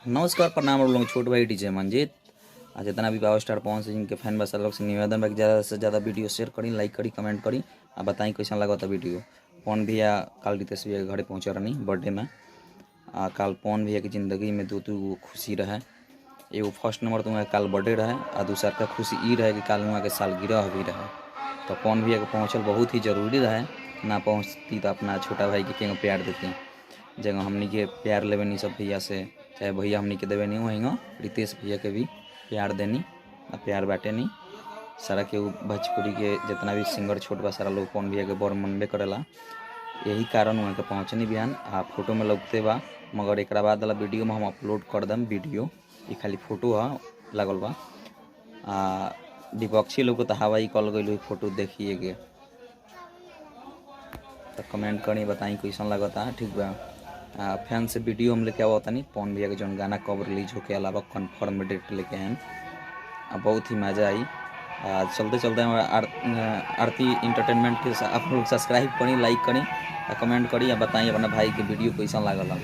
नमस्कार प्रणाम आप लोग छोट भाई डीजे मंजीत। आज जितना भी पावर स्टार पवन सिंह के फैन बस लोग से निवेदन बा कि ज़्यादा से ज़्यादा वीडियो शेयर करी, लाइक करी, कमेंट करी आ बताई कैसा लगा था वीडियो। पवन भैया काल रितेश भैया के घरे पहुँचे रहनी बर्थडे में। काल पवन भैया की ज़िंदगी में दो गो खुशी रहे। एगो फर्स्ट नंबर तो वहाँ काल बर्थडे रहे आ दूसरा का खुशी ई रहे कि काल वहाँ के सालगिरह भी रहे। तो पवन भैया के पहुँचल बहुत ही जरूरी रहे। ना पहुँचती तो अपना छोटा भाई के केंगे प्यार देती जगह हमनी के प्यार लेवे नहीं सब भैया से, चाहे भैया हमनी के देवे नहीं वहीं रितेश भैया के भी प्यार देनी आ प्यार बाटे नहीं। सारा के भोजपुरी के जितना भी सिंगर छोट बा सारा लोग पवन भैया के बड़ मनबे करेला। यही कारण वहाँ के पहुँचनी बिहान आ फोटो में लगते बा, मगर एक बाद वाला वीडियो में हम अपलोड कर दम। वीडियो ये खाली फोटो है लगल बा। विपक्षी लोग को तो हवाई कॉल गई फोटो देखिए के तो कमेंट करी बताई कैसा लगता। ठीक बा। फैन से वीडियो हम लेके आवता नहीं पवन भैया के जौन गाना कब रिलीज होके अलावा कन्फर्म डेट लेके आए। बहुत ही मज़ा आई। चलते चलते आरती इंटरटेनमेंट के आप लोग सब्सक्राइब करी, लाइक करी, कमेंट करी, बताई अपना भाई के वीडियो कैसा लागल।